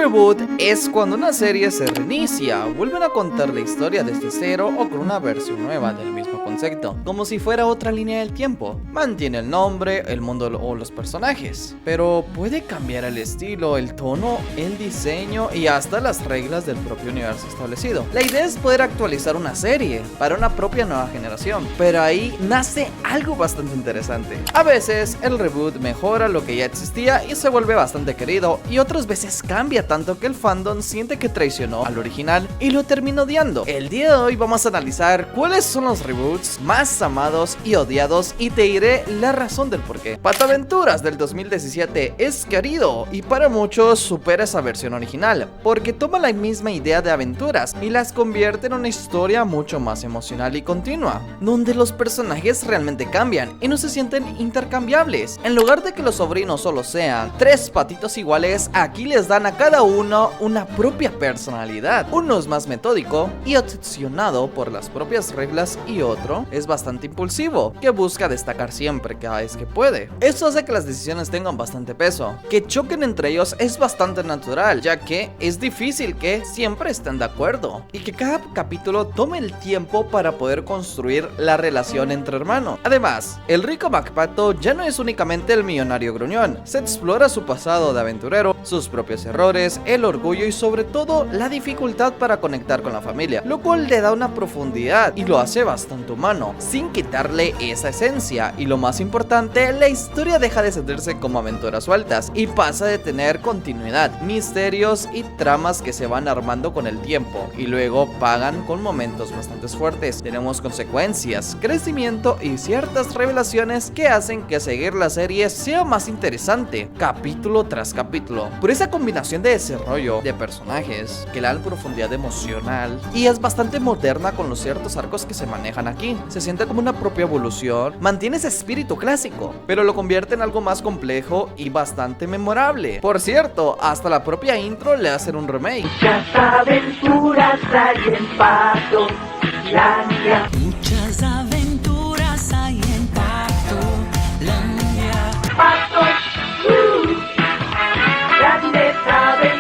reboot es cuando una serie se reinicia, vuelven a contar la historia desde cero o con una versión nueva del mismo concepto, como si fuera otra línea del tiempo. Mantiene el nombre, el mundo o los personajes, pero puede cambiar el estilo, el tono, el diseño y hasta las reglas del propio universo establecido. La idea es poder actualizar una serie para una propia nueva generación, pero ahí nace algo bastante interesante. A veces el reboot mejora lo que ya existía y se vuelve bastante querido, y otras veces cambia tanto que el fandom siente que traicionó al original y lo termina odiando. El día de hoy vamos a analizar cuáles son los reboots más amados y odiados y te diré la razón del porqué. PATAventuras del 2017 es querido y para muchos supera esa versión original, porque toma la misma idea de aventuras y las convierte en una historia mucho más emocional y continua, donde los personajes realmente cambian y no se sienten intercambiables. En lugar de que los sobrinos solo sean tres patitos iguales, aquí les dan a cada uno una propia personalidad. Uno es más metódico y obsesionado por las propias reglas, y otro es bastante impulsivo, que busca destacar siempre cada vez que puede. Esto hace que las decisiones tengan bastante peso. Que choquen entre ellos es bastante natural, ya que es difícil que siempre estén de acuerdo, y que cada capítulo tome el tiempo para poder construir la relación entre hermanos. Además, el rico MacPato ya no es únicamente el millonario gruñón, se explora su pasado de aventurero, sus propios errores, el orgullo y sobre todo la dificultad para conectar con la familia, lo cual le da una profundidad y lo hace bastante humano, sin quitarle esa esencia. Y lo más importante, la historia deja de sentirse como aventuras sueltas y pasa de tener continuidad, misterios y tramas que se van armando con el tiempo y luego pagan con momentos bastante fuertes. Tenemos consecuencias, crecimiento y ciertas revelaciones que hacen que seguir la serie sea más interesante capítulo tras capítulo, por esa combinación de desarrollo de personajes que le dan profundidad emocional y es bastante moderna con los ciertos arcos que se manejan aquí. Se siente como una propia evolución, mantiene ese espíritu clásico, pero lo convierte en algo más complejo y bastante memorable. Por cierto, hasta la propia intro le hacen un remake. Muchas aventuras hay en Patolandia. Muchas aventuras hay en Patolandia. Patos, grandes aventuras.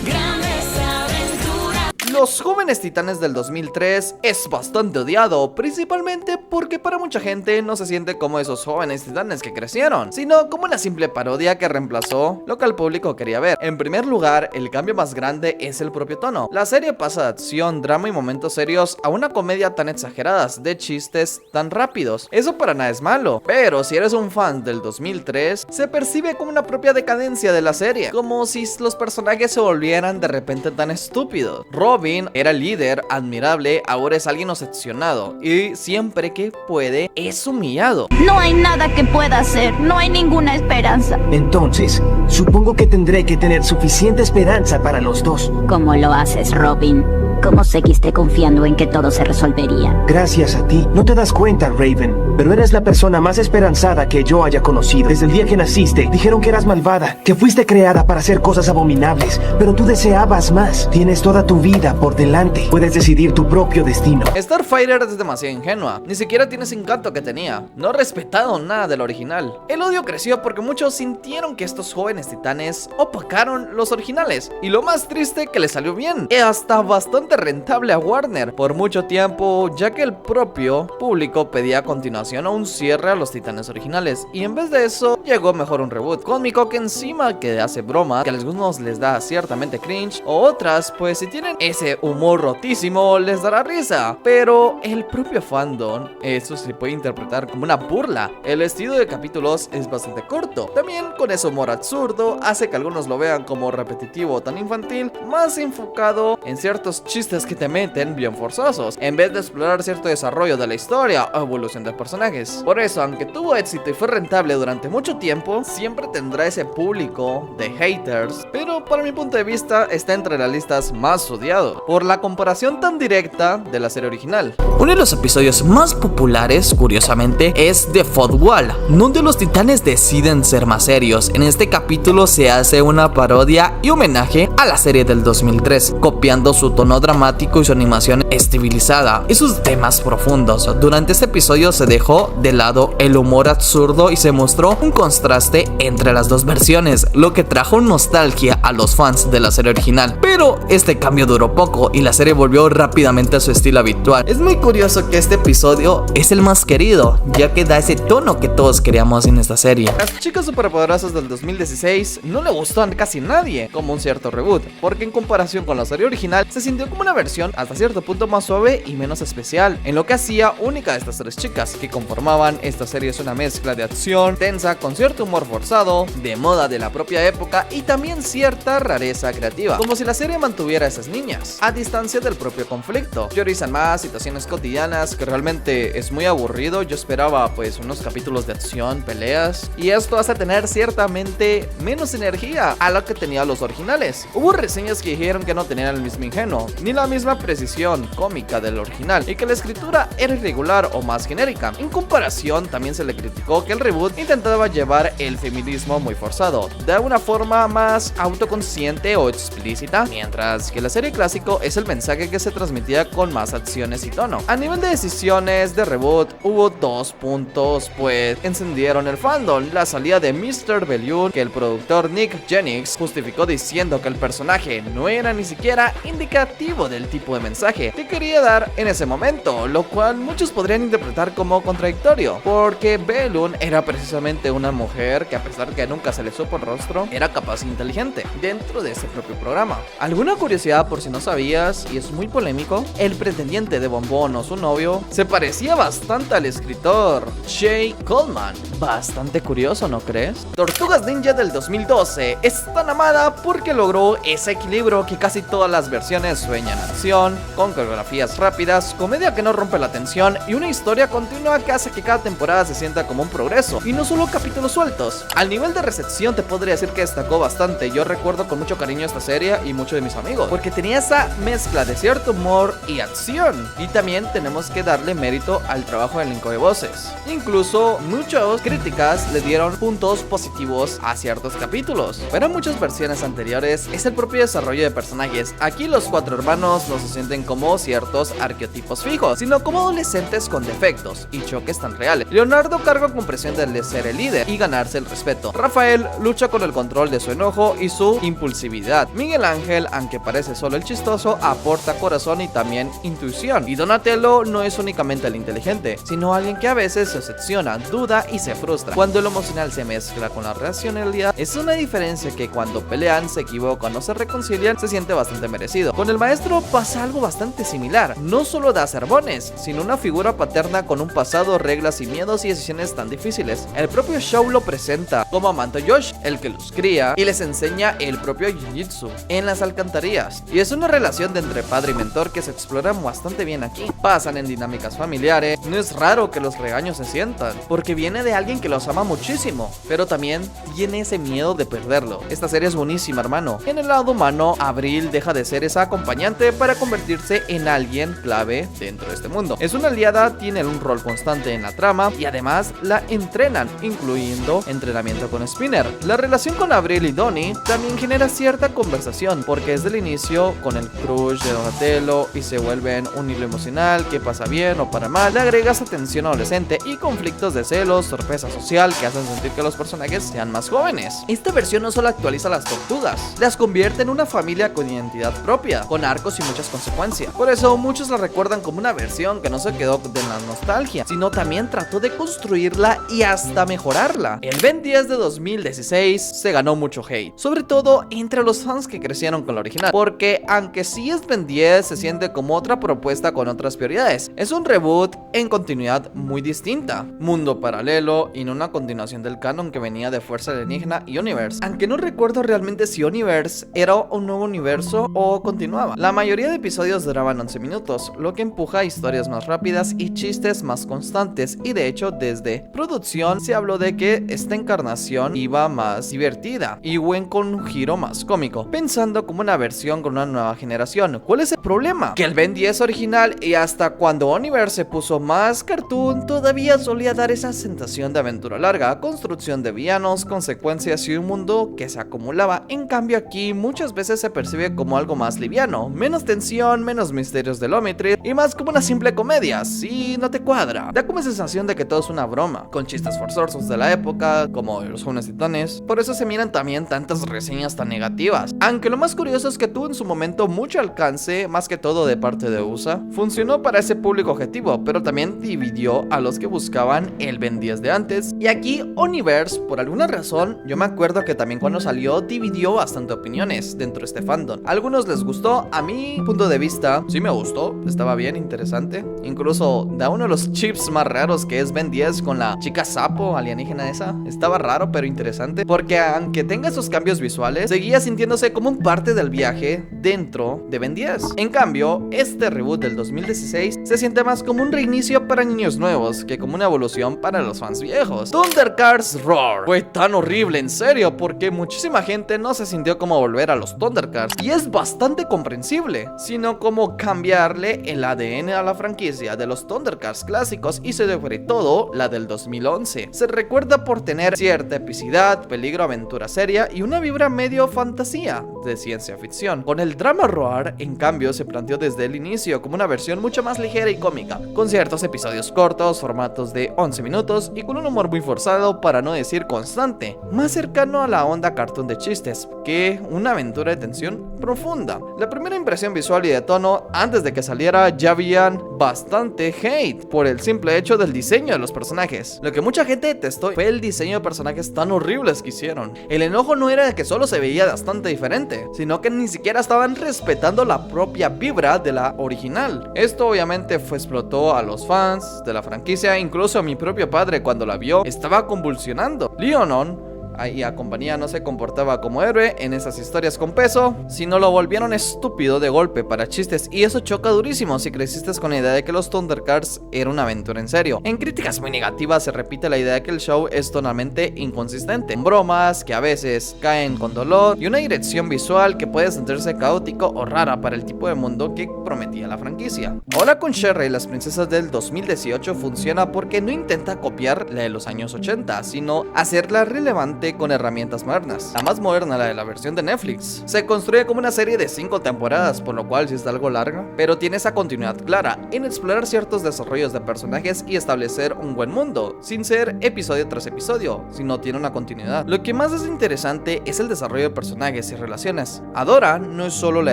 Grandes aventuras. Los Jóvenes Titanes del 2003 es bastante odiado, principalmente porque para mucha gente no se siente como esos jóvenes titanes que crecieron, sino como una simple parodia que reemplazó lo que el público quería ver. En primer lugar, el cambio más grande es el propio tono. La serie pasa de acción, drama y momentos serios a una comedia tan exageradas, de chistes tan rápidos. Eso para nada es malo, pero si eres un fan del 2003, se percibe como una propia decadencia de la serie, como si los personajes se volvieran de repente tan estúpidos. Robin era el líder admirable, ahora es alguien obsesionado y siempre que puede es humillado. No hay nada que pueda hacer, no hay ninguna esperanza. Entonces, supongo que tendré que tener suficiente esperanza para los dos. ¿Cómo lo haces, Robin? ¿Cómo seguiste confiando en que todo se resolvería? Gracias a ti. No te das cuenta, Raven, pero eres la persona más esperanzada que yo haya conocido. Desde el día que naciste, dijeron que eras malvada, que fuiste creada para hacer cosas abominables, pero tú deseabas más. Tienes toda tu vida por delante. Puedes decidir tu propio destino. Starfighter es demasiado ingenua, ni siquiera tiene ese encanto que tenía. No ha respetado nada del original. El odio creció porque muchos sintieron que estos jóvenes titanes opacaron los originales, y lo más triste, que le salió bien, y hasta bastante rentable a Warner por mucho tiempo, ya que el propio público pedía a continuación o un cierre a los titanes originales, y en vez de eso llegó mejor un reboot cósmico que encima que hace bromas que a algunos les da ciertamente cringe, o otras pues si tienen ese humor rotísimo les dará risa, pero el propio fandom eso se puede interpretar como una burla. El estilo de capítulos es bastante corto, también con ese humor absurdo hace que algunos lo vean como repetitivo o tan infantil, más enfocado en ciertos chistes que te meten bien forzosos, en vez de explorar cierto desarrollo de la historia o evolución de personajes. Por eso, aunque tuvo éxito y fue rentable durante mucho tiempo, siempre tendrá ese público de haters, pero para mi punto de vista está entre las listas más odiados, por la comparación tan directa de la serie original. Uno de los episodios más populares, curiosamente, es The Fourth Wall, donde los titanes deciden ser más serios. En este capítulo se hace una parodia y homenaje a la serie del 2003, copiando su tono dramático y su animación estilizada y sus temas profundos. Durante este episodio se dejó de lado el humor absurdo y se mostró un contraste entre las dos versiones, lo que trajo nostalgia a los fans de la serie original. Pero este cambio duró poco y la serie volvió rápidamente a su estilo habitual. Es muy curioso que este episodio es el más querido, ya que da ese tono que todos queríamos en esta serie. Las chicas superpoderosas del 2016 no le gustó a casi nadie, como un cierto reboot, porque en comparación con la serie original se sintió como una versión hasta cierto punto más suave y menos especial, en lo que hacía única a estas tres chicas que conformaban esta serie. Es una mezcla de acción tensa con cierto humor forzado, de moda de la propia época y también cierta rareza creativa, como si la serie mantuviera a esas niñas a distancia del propio conflicto. Priorizan más situaciones cotidianas, que realmente es muy aburrido. Yo esperaba pues unos capítulos de acción, peleas, y esto hace tener ciertamente menos energía a lo que tenían los originales. Hubo reseñas que dijeron que no tenían el mismo ingenio ni la misma precisión cómica del original y que la escritura era irregular o más genérica. En comparación, también se le criticó que el reboot intentaba llevar el feminismo muy forzado, de una forma más autoconsciente o explícita, mientras que la serie clásico es el mensaje que se transmitía con más acciones y tono. A nivel de decisiones de reboot, hubo dos puntos pues encendieron el fandom: la salida de Mr. Bellew, que el productor Nick Jennings justificó diciendo que el personaje no era ni siquiera indicativo del tipo de mensaje que quería dar en ese momento, lo cual muchos podrían interpretar como contradictorio, porque Bellew era precisamente una mujer que, a pesar que nunca se le supo el rostro, era capaz e inteligente dentro de ese propio programa. Alguna curiosidad por si no sabías, y es muy polémico: el pretendiente de Bombón o su novio se parecía bastante al escritor Jay Coleman. Bastante curioso, ¿no crees? Tortugas Ninja del 2012 es tan amada porque logró ese equilibrio que casi todas las versiones sueñan: acción, con coreografías rápidas, comedia que no rompe la tensión y una historia continua que hace que cada temporada se sienta como un progreso y no solo capítulos sueltos. Al nivel de recepción te podría decir que destacó bastante. Yo recuerdo con mucho cariño esta serie y muchos de mis amigos, porque tenía esa mezcla de cierto humor y acción. Y también tenemos que darle mérito al trabajo del elenco de voces. Incluso muchas críticas le dieron puntos positivos a ciertos capítulos, pero en muchas versiones anteriores es el propio desarrollo de personajes. Aquí los cuatro hermanos no se sienten como ciertos arquetipos fijos, sino como adolescentes con defectos y choques tan reales. Leonardo carga con presión de ser el líder y ganarse el respeto. Rafael lucha con el control de su enojo y su impulsividad. Miguel Ángel, aunque parece solo el chistoso, aporta corazón y también intuición. Y Donatello no es únicamente el inteligente, sino alguien que a veces se decepciona, duda y se frustra. Cuando lo emocional se mezcla con la racionalidad, es una diferencia que cuando pelean, se equivocan o se reconcilian, se siente bastante merecido. Con el maestro pasa algo bastante similar. No solo da sermones, sino una figura paterna con un pasado, reglas y miedos y decisiones tan difíciles. El propio show lo presenta como amante Josh, el que los cría y les enseña el propio Jiu-Jitsu en las alcantarillas. Y es una relación de entre padre y mentor que se explora bastante bien aquí. Pasan en dinámicas familiares. No es raro que los regaños se sientan, porque viene de alguien que los ama muchísimo, pero también viene ese miedo de perderlo. Esta serie es buenísima, hermano. En el lado humano, Abril deja de ser esa acompañante para convertirse en alguien clave dentro de este mundo. Es una aliada, tiene un rol constante en la trama y además la entrenan, incluyendo entrenamiento con Spinner. La relación con Abril y Donnie también genera cierta conversación, porque desde el inicio con el crush de Donatello y se vuelven un hilo emocional que pasa bien o para mal. Le agregas atención adolescente y conflictos de celos, sorpresa social que hacen sentir que los personajes sean más jóvenes. Esta versión no solo actualiza las tortugas, las convierte en una familia con identidad propia, con arcos y muchas consecuencias. Por eso muchos la recuerdan como una versión que no se quedó de la nostalgia, sino también trató de construirla y hasta mejorarla. El Ben 10 de 2016 se ganó mucho hate, sobre todo entre los fans que crecieron con la original, porque aunque sí es Ben 10, se siente como otra propuesta con otras prioridades. Es un reboot en continuidad muy distinta, mundo paralelo y no una continuación del canon que venía de Fuerza Alienígena y Universe, aunque no recuerdo realmente si Universe era un nuevo universo o continuaba. La mayoría de episodios duraban 11 minutos, lo que empuja a historias más rápidas y chistes más constantes, y de hecho desde producción se habló de que esta encarnación iba más divertida y con un giro más cómico, pensando como una versión con una nueva generación. ¿Cuál es el problema? Que el Ben 10 original y hasta cuando Universe se puso más cartoon todavía solía dar esa sensación de aventura larga, construcción de villanos, consecuencias y un mundo que se acumulaba. En cambio aquí y muchas veces se percibe como algo más liviano, menos tensión, menos misterios del Omnitrix y más como una simple comedia, si no te cuadra. Da como sensación de que todo es una broma, con chistes forzosos de la época, como los jóvenes titanes. Por eso se miran también tantas reseñas tan negativas. Aunque lo más curioso es que tuvo en su momento mucho alcance, más que todo de parte de USA. Funcionó para ese público objetivo, pero también dividió a los que buscaban el Ben 10 de antes. Y aquí Universe, por alguna razón, yo me acuerdo que también cuando salió dividió bastante opiniones dentro de este fandom. A algunos les gustó, a mi punto de vista sí me gustó, estaba bien interesante. Incluso da uno de los chips más raros, que es Ben 10 con la chica sapo alienígena esa. Estaba raro pero interesante, porque aunque tenga esos cambios visuales, seguía sintiéndose como un parte del viaje dentro de Ben 10. En cambio, este reboot del 2016 se siente más como un reinicio para niños nuevos que como una evolución para los fans viejos. Thundercats Roar fue tan horrible, en serio, porque muchísima gente no se sintió como volver a los Thundercats, y es bastante comprensible, sino como cambiarle el ADN a la franquicia de los Thundercats clásicos y sobre todo la del 2011. Se recuerda por tener cierta epicidad, peligro, aventura seria y una vibra medio fantasía de ciencia ficción. Con el drama Roar, en cambio, se planteó desde el inicio como una versión mucho más ligera y cómica, con ciertos episodios cortos, formatos de 11 minutos y con un humor muy forzado, para no decir constante, más cercano a la onda cartoon de chistes que una aventura de tensión profunda. La primera impresión visual y de tono antes de que saliera ya habían bastante hate por el simple hecho del diseño de los personajes. Lo que mucha gente detestó fue el diseño de personajes tan horribles que hicieron. El enojo no era de que solo se veía bastante diferente, sino que ni siquiera estaban respetando la propia vibra de la original. Esto obviamente explotó a los fans de la franquicia, incluso a mi propio padre cuando la vio estaba convulsionando. Leonon y a compañía no se comportaba como héroe en esas historias con peso, sino lo volvieron estúpido de golpe para chistes, y eso choca durísimo si creciste con la idea de que los Thundercats era una aventura en serio. En críticas muy negativas se repite la idea de que el show es tonalmente inconsistente, con bromas que a veces caen con dolor y una dirección visual que puede sentirse caótico o rara para el tipo de mundo que prometía la franquicia. Hola con Sherry y las princesas del 2018 funciona porque no intenta copiar la de los años 80, sino hacerla relevante con herramientas modernas. La más moderna, la de la versión de Netflix, se construye como una serie de 5 temporadas, por lo cual sí está algo larga, pero tiene esa continuidad clara en explorar ciertos desarrollos de personajes y establecer un buen mundo, sin ser episodio tras episodio, sino tiene una continuidad. Lo que más es interesante es el desarrollo de personajes y relaciones. Adora no es solo la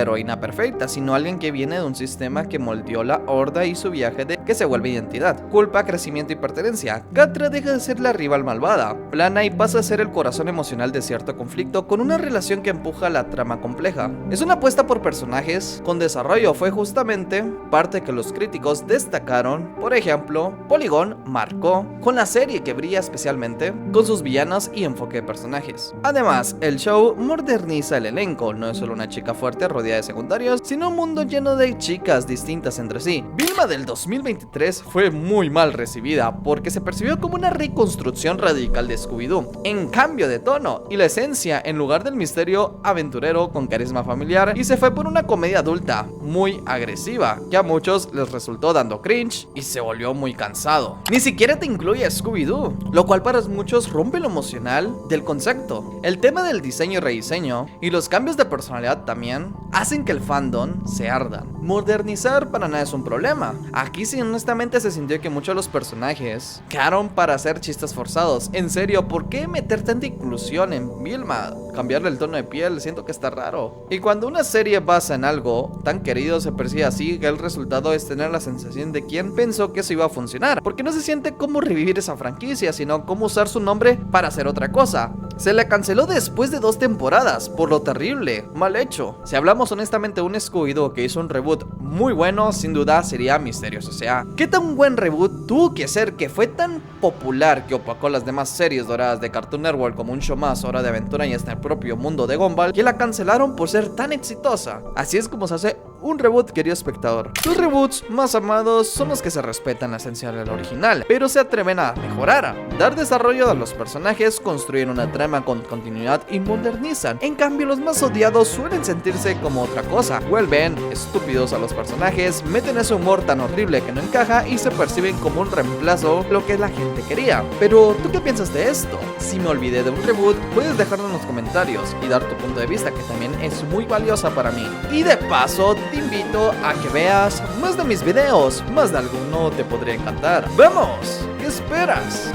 heroína perfecta, sino alguien que viene de un sistema que moldeó la horda y su viaje de que se vuelve identidad, culpa, crecimiento y pertenencia. Catra deja de ser la rival malvada, plana, y pasa a ser el corazón emocional de cierto conflicto, con una relación que empuja la trama compleja. Es una apuesta por personajes con desarrollo, fue justamente parte que los críticos destacaron. Por ejemplo, Polygon marcó con la serie que brilla especialmente con sus villanos y enfoque de personajes. Además, el show moderniza el elenco, no es solo una chica fuerte rodeada de secundarios, sino un mundo lleno de chicas distintas entre sí. Vilma del 2023 fue muy mal recibida porque se percibió como una reconstrucción radical de Scooby-Doo, en cambio de tono y la esencia, en lugar del misterio aventurero con carisma familiar, y se fue por una comedia adulta muy agresiva que a muchos les resultó dando cringe y se volvió muy cansado. Ni siquiera te incluye a Scooby-Doo, lo cual para muchos rompe lo emocional del concepto. El tema del diseño y rediseño y los cambios de personalidad también hacen que el fandom se arda. Modernizar para nada es un problema. Aquí sí, honestamente se sintió que muchos de los personajes quedaron para hacer chistes forzados. En serio, ¿por qué meter tanta inclusión en Vilma? Cambiarle el tono de piel, siento que está raro. Y cuando una serie basa en algo tan querido se percibe así, que el resultado es tener la sensación de quién pensó que eso iba a funcionar, porque no se siente como revivir esa franquicia, sino como usar su nombre para hacer otra cosa. Se la canceló después de 2 temporadas, por lo terrible, mal hecho. Si hablamos honestamente de un Scooby-Doo que hizo un reboot muy bueno, sin duda sería Misterios S.A. ¿Qué tan buen reboot tuvo que ser que fue tan popular que opacó las demás series doradas de Cartoon Network como un show más, Hora de Aventura y hasta el propio mundo de Gumball, que la cancelaron por ser tan exitosa? Así es como se hace Un reboot, querido espectador. Los reboots más amados son los que se respetan la esencia del original, pero se atreven a mejorar, dar desarrollo a los personajes, construir una trama con continuidad y modernizan. En cambio, los más odiados suelen sentirse como otra cosa. Vuelven estúpidos a los personajes, meten ese humor tan horrible que no encaja y se perciben como un reemplazo de lo que la gente quería. Pero, ¿tú qué piensas de esto? Si me olvidé de un reboot, puedes dejarlo en los comentarios y dar tu punto de vista, que también es muy valiosa para mí. Y de paso, te invito a que veas más de mis videos, más de alguno te podría encantar. ¡Vamos! ¿Qué esperas?